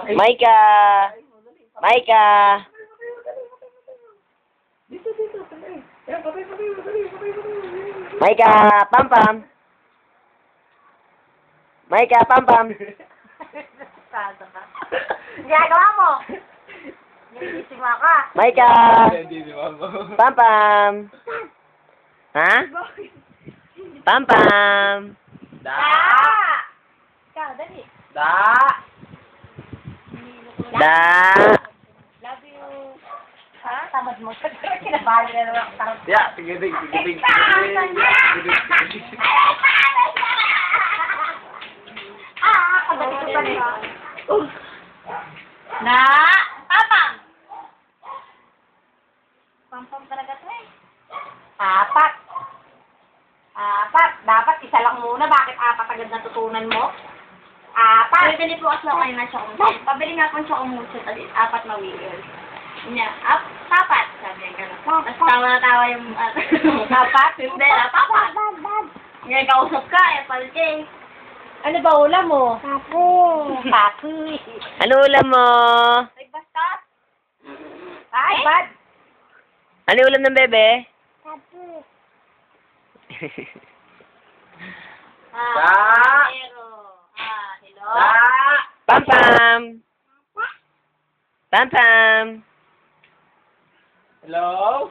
Maika! Maika! Dito. Yan, patay. Maika! Pam-pam! Maika! Pam-pam! Ginagawa mo. Nilisima ka. Maika! Pam-pam! Ha? Pam-pam! Da! Ikaw, dali. Da! Da! Love you. Ha? Tamad mo. Kinabali na naman ang tarot. Ya, tigidig. Kadali ko pa rin. Na! Papang! Pampam talaga ito eh. Apat. Dapat isa lang muna. Bakit apat agad natutunan mo? Apat. Pabili po kasi ako kayo ng chocolate. Pabili nga po ng chocolate. Apat na wheel. Niya, papat. Sabi niya gano'n. Tapos tawa yung Apat? Hindi, papat. Ngayon kausap ka, palke. Ano ba ulam mo? Papu. Ano ulam mo? Ay, basta. Ay, bad. Ano ulam ng bebe? Da! Hello. Da! Pam-pam! Pam-pam! Hello?